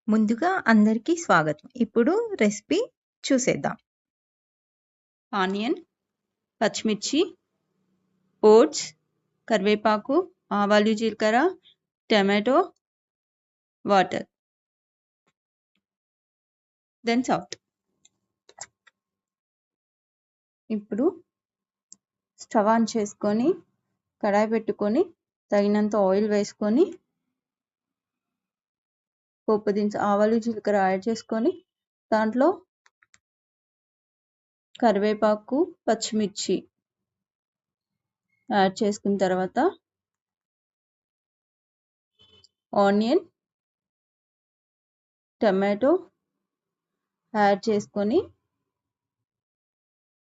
ముందుగా అందరికీ స్వాగతం. ఇప్పుడు రెసిపీ చూసేద్దాం. ఆనియన్, పచ్చిమిర్చి, ఓట్స్, కరివేపాకు, ఆవాలు, జీలకర్ర, టమాటో, వాటర్, దెన్ సాల్ట్. ఇప్పుడు స్టవ్ ఆన్ చేసుకొని కడాయి పెట్టుకొని తగినంత ఆయిల్ వేసుకొని పోపు దినుసు ఆవాలు, జీలకర్ర యాడ్ చేసుకొని దాంట్లో కరివేపాకు, పచ్చిమిర్చి యాడ్ చేసుకున్న తర్వాత ఆనియన్, టమాటో యాడ్ చేసుకొని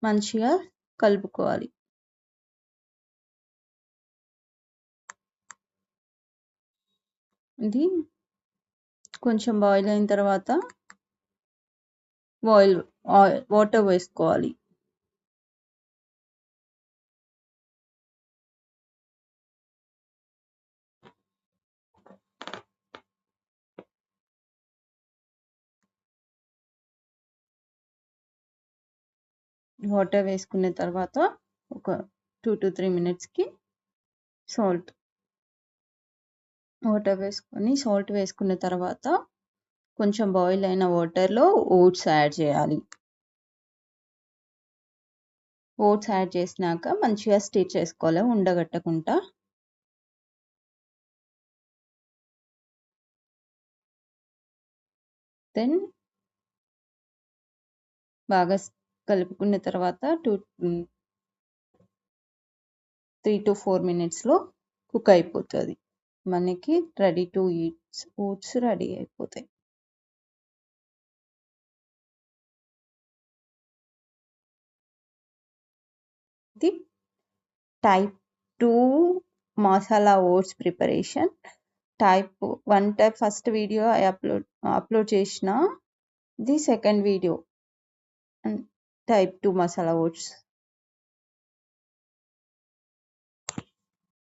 మంచిగా కలుపుకోవాలి. ఇది కొంచెం బాయిల్ అయిన తర్వాత వాటర్ వేసుకోవాలి. వాటర్ వేసుకున్న తర్వాత ఒక 2 to 3 minutesకి వాటర్ వేసుకొని సాల్ట్ వేసుకున్న తర్వాత కొంచెం బాయిల్ అయిన వాటర్లో ఓట్స్ యాడ్ చేయాలి. ఓట్స్ యాడ్ చేసినాక మంచిగా స్టిర్ చేసుకోవాలి ఉండగట్టకుండా. దెన్ బాగా కలుపుకున్న తర్వాత 3 to 4 minutesలో కుక్ అయిపోతుంది. మనకి ready to eat oats ready అయిపోతాయి. ఇది type 2 masala oats preparation. Type 1 first video upload చేసిన, ఇది second video type 2 masala oats.